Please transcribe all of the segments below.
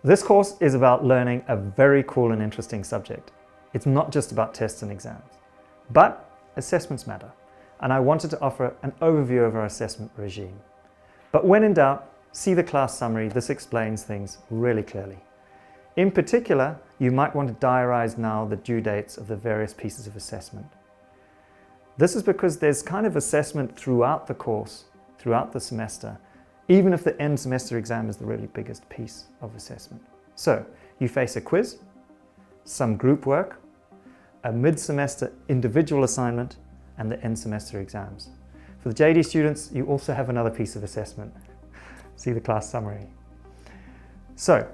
This course is about learning a very cool and interesting subject. It's not just about tests and exams, but assessments matter, and I wanted to offer an overview of our assessment regime. But when in doubt, see the class summary. This explains things really clearly. In particular, you might want to diarise now the due dates of the various pieces of assessment. This is because there's kind of assessment throughout the course, throughout the semester, even if the end semester exam is the really biggest piece of assessment. So you face a quiz, some group work, a mid-semester individual assignment, and the end semester exams. For the JD students, you also have another piece of assessment. See the class summary. So,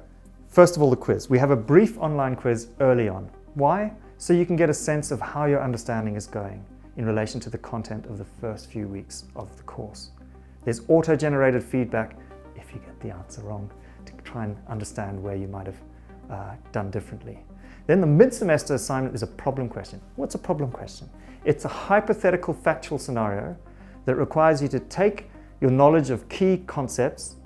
first of all, the quiz. We have a brief online quiz early on. Why? So you can get a sense of how your understanding is going in relation to the content of the first few weeks of the course. There's auto-generated feedback if you get the answer wrong to try and understand where you might have done differently. Then the mid-semester assignment is a problem question. What's a problem question? It's a hypothetical factual scenario that requires you to take your knowledge of key concepts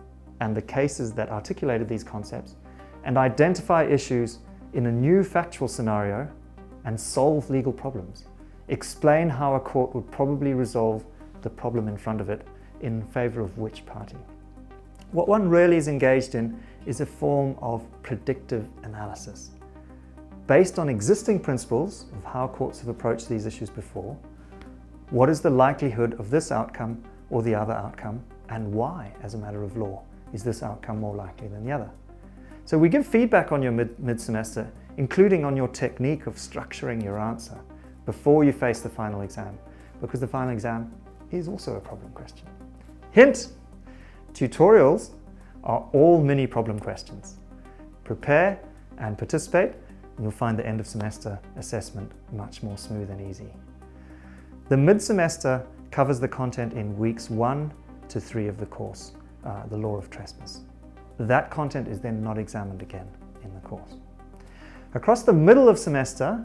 and the cases that articulated these concepts and identify issues in a new factual scenario and solve legal problems. Explain how a court would probably resolve the problem in front of it in favour of which party. What one really is engaged in is a form of predictive analysis. Based on existing principles of how courts have approached these issues before, what is the likelihood of this outcome or the other outcome, and why, as a matter of law, is this outcome more likely than the other? So we give feedback on your mid-semester, including on your technique of structuring your answer before you face the final exam, because the final exam is also a problem question. Hint! Tutorials are all mini problem questions. Prepare and participate, and you'll find the end of semester assessment much more smooth and easy. The mid-semester covers the content in weeks 1 to 3 of the course, the law of trespass. That content is then not examined again in the course. Across the middle of semester,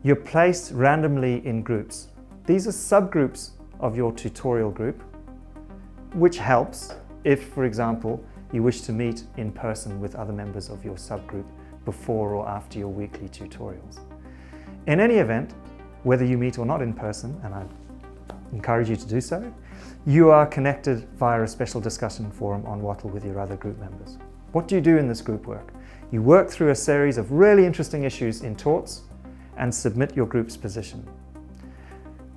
you're placed randomly in groups. These are subgroups of your tutorial group, which helps if, for example, you wish to meet in person with other members of your subgroup before or after your weekly tutorials. In any event, whether you meet or not in person, and I encourage you to do so, you are connected via a special discussion forum on Wattle with your other group members. What do you do in this group work? You work through a series of really interesting issues in torts and submit your group's position.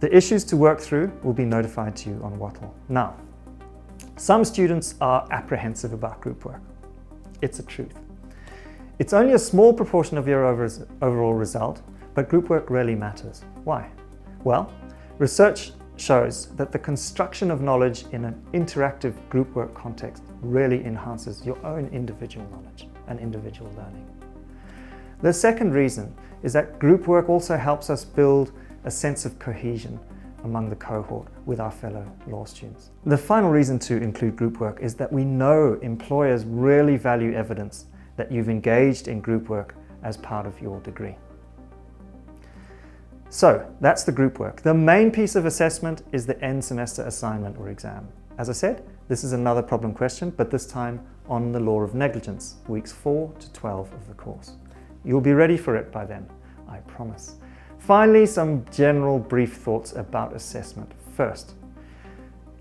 The issues to work through will be notified to you on Wattle. Now, some students are apprehensive about group work. It's a truth. It's only a small proportion of your overall result, but group work really matters. Why? Well, research shows that the construction of knowledge in an interactive group work context really enhances your own individual knowledge and individual learning. The second reason is that group work also helps us build a sense of cohesion among the cohort with our fellow law students. The final reason to include group work is that we know employers really value evidence that you've engaged in group work as part of your degree. So that's the group work. The main piece of assessment is the end semester assignment or exam. As I said, this is another problem question, but this time on the law of negligence, weeks 4 to 12 of the course. You'll be ready for it by then, I promise. Finally, some general brief thoughts about assessment. First,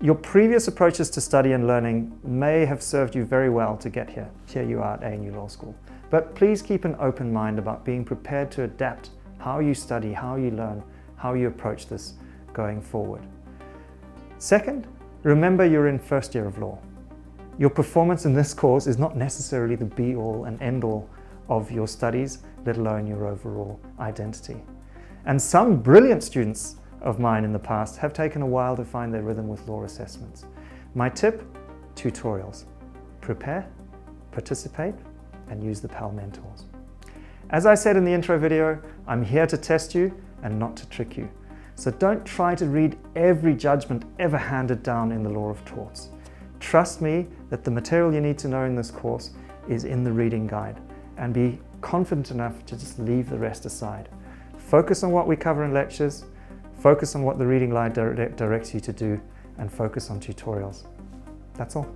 your previous approaches to study and learning may have served you very well to get here. Here you are at ANU Law School. But please keep an open mind about being prepared to adapt how you study, how you learn, how you approach this going forward. Second, remember you're in first year of law. Your performance in this course is not necessarily the be-all and end-all of your studies, let alone your overall identity. And some brilliant students of mine in the past have taken a while to find their rhythm with law assessments. My tip, tutorials. Prepare, participate, and use the PAL mentors. As I said in the intro video, I'm here to test you and not to trick you. So don't try to read every judgment ever handed down in the law of torts. Trust me that the material you need to know in this course is in the reading guide, and be confident enough to just leave the rest aside. Focus on what we cover in lectures, focus on what the reading guide directs you to do, and focus on tutorials. That's all.